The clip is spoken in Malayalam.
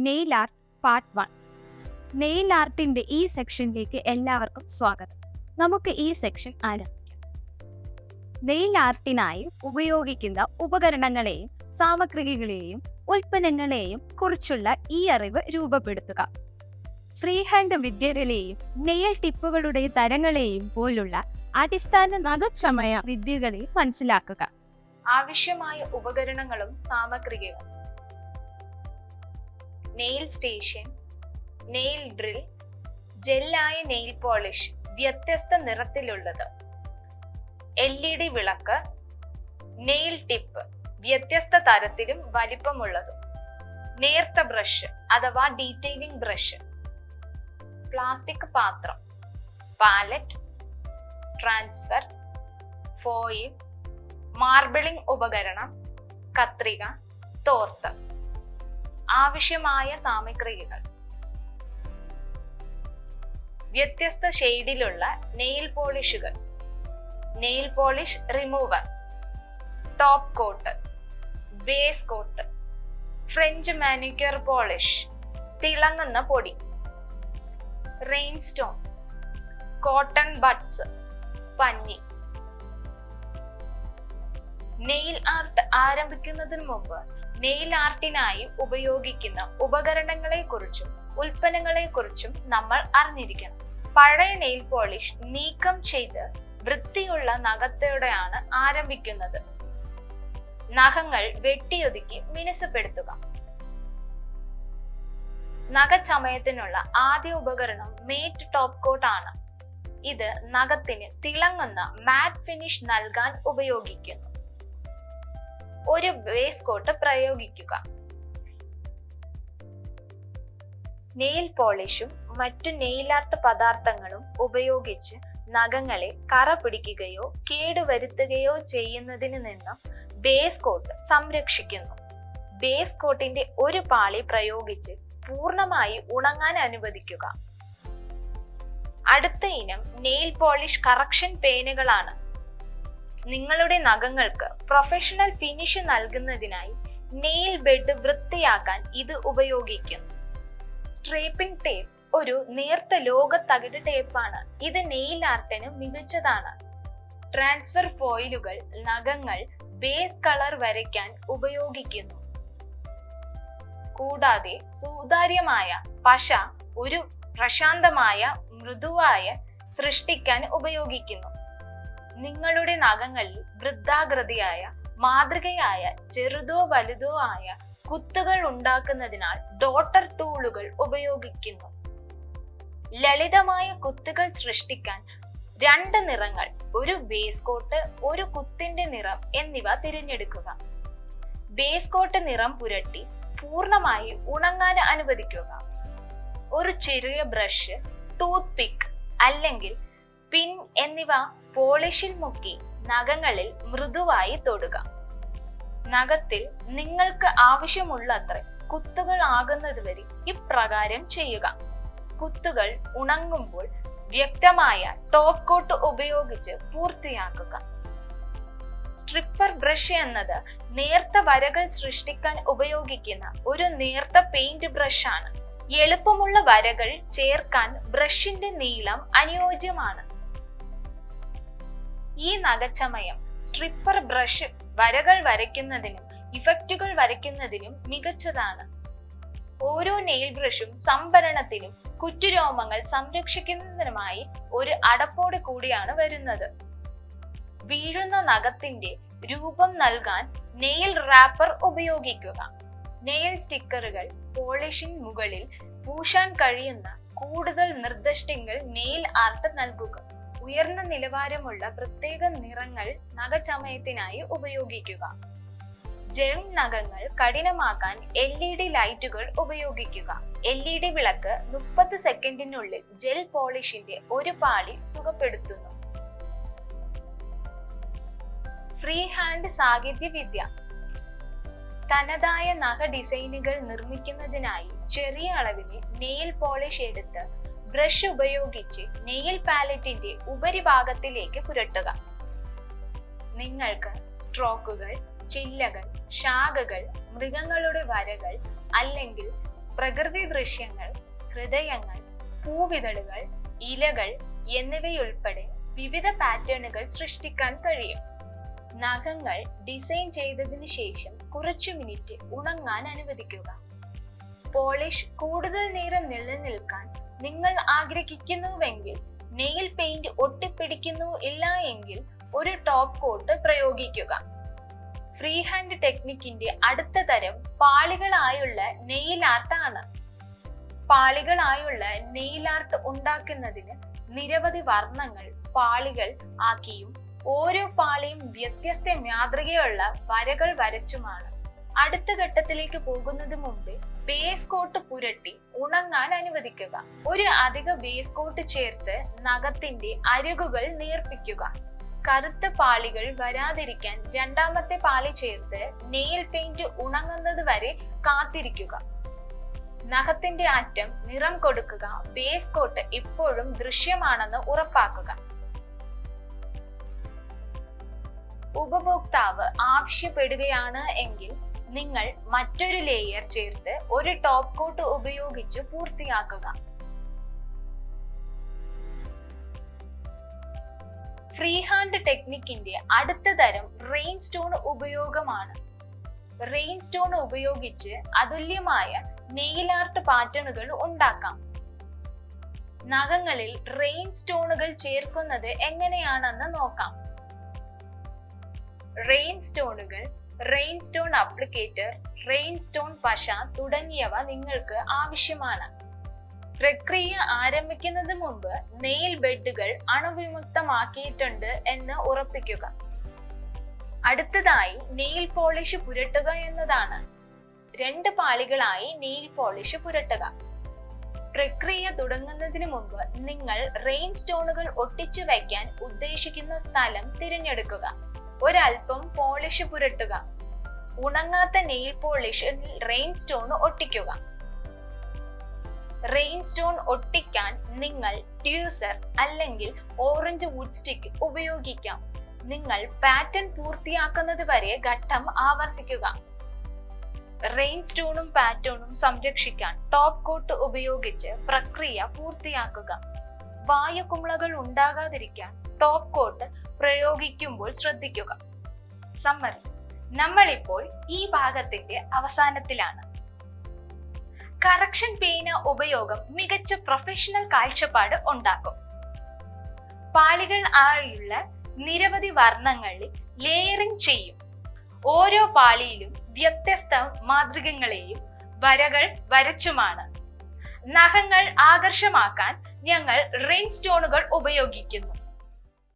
Nail art part 1. നെയിൽ ആർട്ടിന്റെ ഈ സെക്ഷനിലേക്ക് എല്ലാവർക്കും സ്വാഗതം. നമുക്ക് ഈ സെക്ഷൻ ആരംഭിക്കാം. നെയിൽ ആർട്ടിനായി ഉപയോഗിക്കുന്ന ഉപകരണങ്ങളെയും സാമഗ്രികളെയും ഉൽപ്പന്നങ്ങളെയും കുറിച്ചുള്ള ഈ അറിവ് രൂപപ്പെടുത്തുക. ഫ്രീ ഹാൻഡ് വിദ്യകളെയും നെയിൽ ടിപ്പുകളുടെ തരങ്ങളെയും പോലുള്ള അടിസ്ഥാന നഖചമയ വിദ്യകളെയും മനസ്സിലാക്കുക. ആവശ്യമായ ഉപകരണങ്ങളും സാമഗ്രികളും: നെയിൽ സ്റ്റേഷൻ, നെയിൽ ഡ്രിൽ, ജെല്ലായ നെയിൽ പോളിഷ് വ്യത്യസ്ത നിറത്തിലുള്ളത്, LED വിളക്ക്, നെയിൽ ടിപ്പ് വ്യത്യസ്ത തരത്തിലും വലിപ്പമുള്ളതും, നേർത്ത ബ്രഷ് അഥവാ ഡീറ്റെയിലിംഗ് ബ്രഷ്, പ്ലാസ്റ്റിക് പാത്രം, പാലറ്റ്, ട്രാൻസ്ഫർ, ഫോയിൽ, മാർബിളിംഗ് ഉപകരണം, കത്രിക, തോർത്ത്. ആവശ്യമായ സാമഗ്രികൾ: വ്യത്യസ്ത ഷെയ്ഡിലുള്ള നെയിൽ പോളിഷുകൾ, nail polish remover, top coat, base coat, French manicure polish, തിളങ്ങുന്ന പൊടി, റെയിൻ സ്റ്റോൺ, കോട്ടൺ ബഡ്സ്, പഞ്ഞി. നെയിൽ ആർട്ട് ആരംഭിക്കുന്നതിന് മുമ്പ് നെയിൽ ആർട്ടിനായി ഉപയോഗിക്കുന്ന ഉപകരണങ്ങളെക്കുറിച്ചും ഉൽപ്പന്നങ്ങളെക്കുറിച്ചും നമ്മൾ അറിഞ്ഞിരിക്കണം. പഴയ നെയിൽ പോളിഷ് നീക്കം ചെയ്ത് വൃത്തിയുള്ള നഖത്തോടെയാണ് ആരംഭിക്കുന്നത്. നഖങ്ങൾ വെട്ടിയൊതുക്കി മിനുസപ്പെടുത്തുക. നഖചമയത്തിനുള്ള ആദ്യ ഉപകരണം മേറ്റ് ടോപ്പ് കോട്ട് ആണ്. ഇത് നഖത്തിന് തിളങ്ങുന്ന മാറ്റ് ഫിനിഷ് നൽകാൻ ഉപയോഗിക്കുന്നു. ഒരു ബേസ് കോട്ട് പ്രയോഗിക്കുക. നെയിൽ പോളിഷും മറ്റു നെയിൽ ആർട്ട് പദാർത്ഥങ്ങളും ഉപയോഗിച്ച് നഖങ്ങളെ കറ പിടിക്കുകയോ കേടുവരുത്തുകയോ ചെയ്യുന്നതിന് നിന്നും ബേസ് കോട്ട് സംരക്ഷിക്കുന്നു. ബേസ് കോട്ടിന്റെ ഒരു പാളി പ്രയോഗിച്ച് പൂർണ്ണമായി ഉണങ്ങാൻ അനുവദിക്കുക. അടുത്ത ഇനം നെയിൽ പോളിഷ് കറക്ഷൻ പേനുകളാണ്. നിങ്ങളുടെ നഖങ്ങൾക്ക് പ്രൊഫഷണൽ ഫിനിഷ് നൽകുന്നതിനായി നെയിൽ ബെഡ് വൃത്തിയാക്കാൻ ഇത് ഉപയോഗിക്കുന്നു. സ്ട്രേപ്പിംഗ് ടേപ്പ് ഒരു നേർത്ത ലോക തകിട് ടേപ്പാണ്. ഇത് നെയിൽ ആർട്ടിന് മികച്ചതാണ്. ട്രാൻസ്ഫർ ഫോയിലുകൾ നഖങ്ങൾ ബേസ് കളർ വരയ്ക്കാൻ ഉപയോഗിക്കുന്നു. കൂടാതെ സുതാര്യമായ പശ ഒരു പ്രശാന്തമായ മൃദുവായ സൃഷ്ടിക്കാൻ ഉപയോഗിക്കുന്നു. നിങ്ങളുടെ നഖങ്ങളിൽ വൃത്താകൃതിയായ മാതൃകയായ ചെറുതോ വലുതോ ആയ കുത്തുകൾ ഉണ്ടാക്കുന്നതിനാൽ ഡോട്ടർ ടൂളുകൾ ഉപയോഗിക്കുന്നു. ലളിതമായ കുത്തുകൾ സൃഷ്ടിക്കാൻ 2 നിറങ്ങൾ, ഒരു ബേസ് കോട്ട്, ഒരു കുത്തിന്റെ നിറം എന്നിവ തിരഞ്ഞെടുക്കുക. ബേസ് കോട്ട് നിറം പുരട്ടി പൂർണ്ണമായി ഉണങ്ങാൻ അനുവദിക്കുക. ഒരു ചെറിയ ബ്രഷ്, ടൂത്ത് പിക്ക് അല്ലെങ്കിൽ പിൻ എന്നിവ പോളിഷിൽ മുക്കി നഖങ്ങളിൽ മൃദുവായി തൊടുക. നഖത്തിൽ നിങ്ങൾക്ക് ആവശ്യമുള്ളത്ര കുത്തുകൾ ആകുന്നതുവരെ ഇപ്രകാരം ചെയ്യുക. കുത്തുകൾ ഉണങ്ങുമ്പോൾ വ്യക്തമായ ടോപ്പ് കോട്ട് ഉപയോഗിച്ച് പൂർത്തിയാക്കുക. സ്ട്രിപ്പർ ബ്രഷ് എന്നത് നേർത്ത വരകൾ സൃഷ്ടിക്കാൻ ഉപയോഗിക്കുന്ന ഒരു നേർത്ത പെയിന്റ് ബ്രഷ് ആണ്. എളുപ്പമുള്ള വരകൾ ചേർക്കാൻ ബ്രഷിന്റെ നീളം അനുയോജ്യമാണ്. ഈ നഖചമയം സ്ട്രിപ്പർ ബ്രഷ് വരകൾ വരയ്ക്കുന്നതിനും ഇഫക്റ്റുകൾ വരയ്ക്കുന്നതിനും മികച്ചതാണ്. ഓരോ നെയിൽ ബ്രഷും സംഭരണത്തിനും കുറ്റുരോമങ്ങൾ സംരക്ഷിക്കുന്നതിനുമായി ഒരു അടപ്പോട് കൂടിയാണ് വരുന്നത്. വീഴുന്ന നഖത്തിന്റെ രൂപം നൽകാൻ നെയിൽ റാപ്പർ ഉപയോഗിക്കുക. നെയിൽ സ്റ്റിക്കറുകൾ പോളിഷിന് മുകളിൽ പൂശാൻ കഴിയുന്ന കൂടുതൽ നിർദ്ദിഷ്ടങ്ങൾ നെയിൽ ആർട്ട് നൽകുക. ഉയർന്ന നിലവാരമുള്ള പ്രത്യേക നിറങ്ങൾ നഖചമയത്തിനായി ഉപയോഗിക്കുക. ജെൽ നഖങ്ങൾ കഠിനമാക്കാൻ LED ലൈറ്റുകൾ ഉപയോഗിക്കുക. LED വിളക്ക് 30 സെക്കൻഡിനുള്ളിൽ ജെൽ പോളിഷിന്റെ ഒരു പാളി സുഖപ്പെടുത്തുന്നു. ഫ്രീ ഹാൻഡ് സാങ്കേതിക വിദ്യ: തനതായ നഖ ഡിസൈനുകൾ നിർമ്മിക്കുന്നതിനായി ചെറിയ അളവിന് നെയിൽ പോളിഷ് എടുത്ത് ബ്രഷ് ഉപയോഗിച്ച് നെയിൽ പാലറ്റിന്റെ ഉപരിഭാഗത്തിലേക്ക് പുരട്ടുക. നിങ്ങൾക്ക് സ്ട്രോക്കുകൾ, ചില്ലകൾ, ശാഖകൾ, മൃഗങ്ങളുടെ വരകൾ അല്ലെങ്കിൽ പ്രകൃതി ദൃശ്യങ്ങൾ, ഹൃദയങ്ങൾ, പൂവിതളുകൾ, ഇലകൾ എന്നിവയുൾപ്പെടെ വിവിധ പാറ്റേണുകൾ സൃഷ്ടിക്കാൻ കഴിയും. നഖങ്ങൾ ഡിസൈൻ ചെയ്തതിനു ശേഷം കുറച്ചു മിനിറ്റ് ഉണങ്ങാൻ അനുവദിക്കുക. പോളിഷ് കൂടുതൽ നേരം നിലനിൽക്കാൻ നിങ്ങൾ ആഗ്രഹിക്കുന്നുവെങ്കിൽ, നെയിൽ പെയിന്റ് ഒട്ടിപ്പിടിക്കുന്നു ഇല്ല എങ്കിൽ ഒരു ടോപ്പ് കോട്ട് പ്രയോഗിക്കുക. ഫ്രീ ഹാൻഡ് ടെക്നിക്കിന്റെ അടുത്ത തരം പാളികളായുള്ള നെയിൽ ആർട്ട് ആണ്. പാളികളായുള്ള നെയിൽ ആർട്ട് ഉണ്ടാക്കുന്നതിന് നിരവധി വർണ്ണങ്ങൾ പാളികൾ ആക്കിയും ഓരോ പാളിയും വ്യത്യസ്ത മാതൃകയുള്ള വരകൾ വരച്ചുമാണ്. അടുത്ത ഘട്ടത്തിലേക്ക് പോകുന്നതിന് മുമ്പ് ബേസ് കോട്ട് പുരട്ടി ഉണങ്ങാൻ അനുവദിക്കുക. ഒരു അധിക ബേസ് കോട്ട് ചേർത്ത് നഖത്തിന്റെ അരികുകൾ നേർപ്പിക്കുക. കറുത്ത പാളികൾ വരാതിരിക്കാൻ രണ്ടാമത്തെ പാളി ചേർത്ത് നെയിൽ പെയിന്റ് ഉണങ്ങുന്നത് വരെ കാത്തിരിക്കുക. നഖത്തിന്റെ അറ്റം നിറം കൊടുക്കുക. ബേസ് കോട്ട് ഇപ്പോഴും ദൃശ്യമാണെന്ന് ഉറപ്പാക്കുക. ഉപഭോക്താവ് ആവശ്യപ്പെടുകയാണ് എങ്കിൽ നിങ്ങൾ മറ്റൊരു ലെയർ ചേർത്ത് ഒരു ടോപ്പ് കോട്ട് ഉപയോഗിച്ച് പൂർത്തിയാക്കുക. ഫ്രീ ഹാൻഡ് ടെക്നിക്കിന്റെ അടുത്ത തരം റെയിൻ സ്റ്റോൺ ഉപയോഗമാണ്. റെയിൻ സ്റ്റോൺ ഉപയോഗിച്ച് അതുല്യമായ നെയിൽ ആർട്ട് പാറ്റേണുകൾ ഉണ്ടാക്കാം. നഖങ്ങളിൽ റെയിൻ സ്റ്റോണുകൾ ചേർക്കുന്നത് എങ്ങനെയാണെന്ന് നോക്കാം. റെയിൻ സ്റ്റോണുകൾ, rhinestone applicator, rhinestone പശ തുടങ്ങിയവ നിങ്ങൾക്ക് ആവശ്യമാണ്. പ്രക്രിയ ആരംഭിക്കുന്നതിന് മുമ്പ് നെയിൽ ബെഡുകൾ അണുവിമുക്തമാക്കിയിട്ടുണ്ട് എന്ന് ഉറപ്പിക്കുക. അടുത്തതായി നെയിൽ പോളിഷ് പുരട്ടുക എന്നതാണ്. 2 പാളികളായി നെയിൽ പോളിഷ് പുരട്ടുക. പ്രക്രിയ തുടങ്ങുന്നതിന് മുമ്പ് നിങ്ങൾ റെയിൻ സ്റ്റോണുകൾ ഒട്ടിച്ചു വയ്ക്കാൻ ഉദ്ദേശിക്കുന്ന സ്ഥലം തിരഞ്ഞെടുക്കുക. ഒരൽപ്പം പോളിഷ് പുരട്ടുക. ഉണങ്ങാത്ത നെയിൽ പോളിഷിൽ റെയിൻ സ്റ്റോൺ ഒട്ടിക്കുക. റെയിൻ സ്റ്റോൺ ഒട്ടിക്കാൻ നിങ്ങൾ ട്യൂസർ അല്ലെങ്കിൽ ഓറഞ്ച് വുഡ് സ്റ്റിക്ക് ഉപയോഗിക്കാം. നിങ്ങൾ പാറ്റേൺ പൂർത്തിയാക്കുന്നത് വരെ ഘട്ടം ആവർത്തിക്കുക. റെയിൻ സ്റ്റോണും പാറ്റേണും സംരക്ഷിക്കാൻ ടോപ്പ് കോട്ട് ഉപയോഗിച്ച് പ്രക്രിയ പൂർത്തിയാക്കുക. വായുകുമിളകൾ ഉണ്ടാകാതിരിക്കാൻ ടോപ്പ് കോട്ട് പ്രയോഗിക്കുമ്പോൾ ശ്രദ്ധിക്കുക. സമ്മറി: നമ്മളിപ്പോൾ ഈ ഭാഗത്തിന്റെ അവസാനത്തിലാണ്. കറക്ഷൻ പേന ഉപയോഗം മികച്ച പ്രൊഫഷണൽ കാഴ്ചപ്പാട് ഉണ്ടാക്കും. പാളികൾ ആയുള്ള നിരവധി വർണ്ണങ്ങളിൽ ലെയറിംഗ് ചെയ്യും. ഓരോ പാളിയിലും വ്യത്യസ്ത മാതൃകകളെയും വരകൾ വരച്ചുമാണ്. നഖങ്ങൾ ആകർഷമാക്കാൻ ഞങ്ങൾ റെയിൻ സ്റ്റോണുകൾ ഉപയോഗിക്കുന്നു.